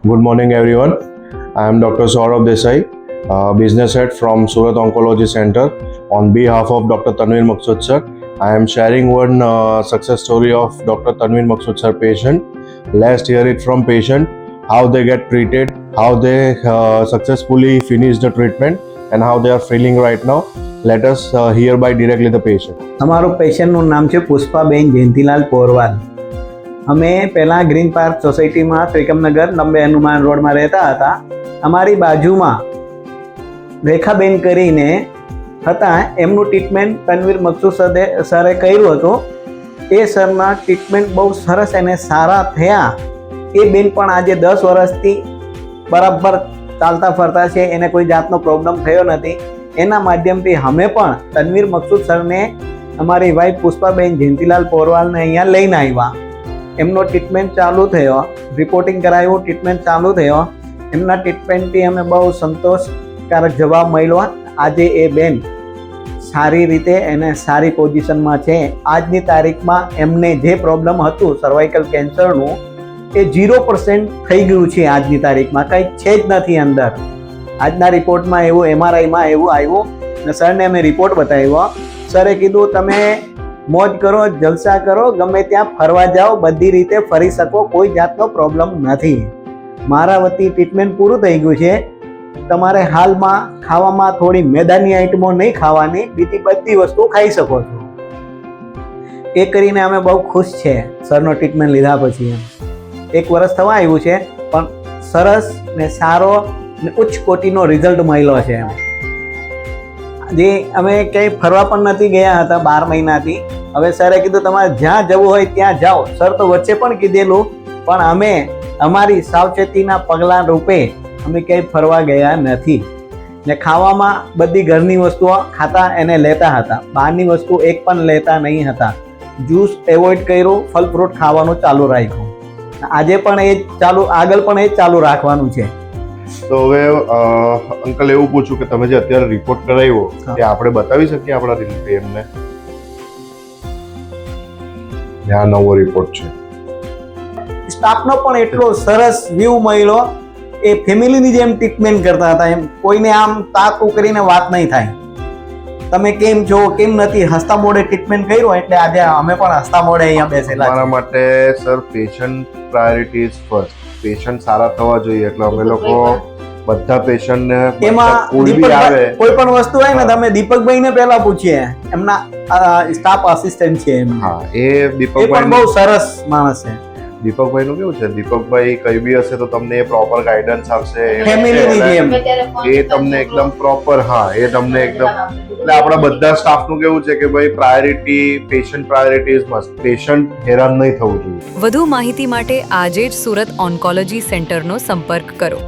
Good morning, everyone. I am Dr. Saurabh Desai, business head from Surat Oncology Center. On behalf of Dr. Tanvir Maqsood sir, I am sharing one success story of Dr. Tanvir Maqsood sir patient. Let's hear it from patient, how they get treated, how they successfully finish the treatment, and how they are feeling right now. Let us hear by directly the patient. અમારું પેશન્ટનું નામ છે પુષ્પાબેન જયંતીલાલ પોરવાલ. અમે પહેલાં green park સોસાયટીમાં ત્રિકમનગર લંબે હનુમાન રોડમાં રહેતા હતા. અમારી બાજુમાં રેખાબેન કરીને હતા, એમનું ટ્રીટમેન્ટ તનવીર મકસૂદ સરે કર્યું હતું. એ સરના ટ્રીટમેન્ટ બહુ સરસ અને સારા થયા. એ બેન પણ આજે 10 વર્ષથી બરાબર ચાલતા ફરતા છે, એને કોઈ જાતનો પ્રોબ્લેમ થયો નથી. એના માધ્યમથી અમે પણ તનવીર મકસૂદ સરને અમારી વાઈફ પુષ્પાબેન જયંતીલાલ પોરવાલને અહીંયા લઈને આવ્યા. એમનો ટ્રીટમેન્ટ ચાલુ થયો, રિપોર્ટિંગ કરાવ્યું, ટ્રીટમેન્ટ ચાલુ થયો. એમના ટ્રીટમેન્ટથી અમે બહુ સંતોષકારક જવાબ મળ્યો. આજે એ બેન સારી રીતે અને સારી પોઝિશનમાં છે. આજની તારીખમાં એમને જે પ્રોબ્લેમ હતું સર્વાઇકલ કેન્સરનું એ 0% થઈ ગયું છે. આજની તારીખમાં કંઈ છે જ નથી અંદર. આજના રિપોર્ટમાં એવું, MRIમાં એવું આવ્યું ને સરને અમે રિપોર્ટ બતાવ્યો. સરે કીધું તમે મોજ કરો, જલસા કરો, ગમે ત્યાં ફરવા જાઓ, બધી રીતે ફરી શકો, કોઈ જાતનો પ્રોબ્લેમ નથી. મારા વતી ટ્રીટમેન્ટ પૂરું થઈ ગયું છે. તમારે હાલમાં ખાવામાં થોડી મેદાની આઈટમો નહીં ખાવાની, બીજી બધી વસ્તુ ખાઈ શકો છો. એ કરીને અમે બહુ ખુશ છે સરનો ટ્રીટમેન્ટ લીધા પછી. 1 વર્ષ થવા આવ્યું છે, પણ સરસ ને સારો ને ઉચ્ચ કોટીનો રિઝલ્ટ મળ્યો છે. જે અમે ક્યાંય ફરવા પણ નથી ગયા હતા 12 મહિનાથી. હવે સરે કીધું તમારે જ્યાં જવું હોય ત્યાં જાઓ. સર તો વચ્ચે પણ કીધેલું, પણ અમે અમારી સાવચેતીના પગલાં રૂપે અમે ક્યાંય ફરવા ગયા નથી. ને ખાવામાં બધી ઘરની વસ્તુઓ ખાતા એને લેતા હતા, બહારની વસ્તુ એક પણ લેતા નહીં હતા. જ્યુસ એવોઇડ કર્યું, ફલ ફ્રૂટ ખાવાનું ચાલુ રાખ્યું. આજે પણ એ જ ચાલુ, આગળ પણ એ જ ચાલુ રાખવાનું છે. તો હવે અંકલ એવું પૂછું કે તમે જે અત્યારે રિપોર્ટ કરાવ્યો એ આપણે બતાવી શકીએ આપણા એમને? આ નવો રિપોર્ટ છે. સ્ટાફનો પણ એટલો સરસ વ્યૂ મળ્યો. એ ફેમિલીની જેમ ટ્રીટમેન્ટ કરતા હતા. એમ કોઈને આમ તાકું કરીને વાત નહીં થાય, તમે કેમ છો, કેમ નથી, હસતા મોડે ટ્રીટમેન્ટ કર્યું. એટલે આજે અમે પણ હસતા મોડે અહીંયા બેસેલા. મારા માટે sir patient priority is first. Patient સારા થવા જોઈએ, એટલે અમે લોકો બધા પેશન્ટને એમાં કોઈ પણ વસ્તુ હોય ને, તમે દીપકભાઈને પહેલા પૂછીએ, એમના સ્ટાફ આસિસ્ટન્ટ છે એમ. હા, એ પણ દીપકભાઈ બહુ સરસ માણસ છે. દીપકભાઈ નું કેવું છે, દીપકભાઈ કઈ બી હશે તો તમને એ પ્રોપર ગાઈડન્સ આપશે, ફેમિલીની જેમ એ તમને એકદમ પ્રોપર. હા, એ તમને એકદમ, એટલે આપણા બધા સ્ટાફ નું કેવું છે કે ભાઈ priority, patient priority is must. Patient હેરાન નહીં થવું જોઈએ. વધુ માહિતી માટે આજે જ સુરત ઓન્કોલોજી સેન્ટરનો સંપર્ક કરો.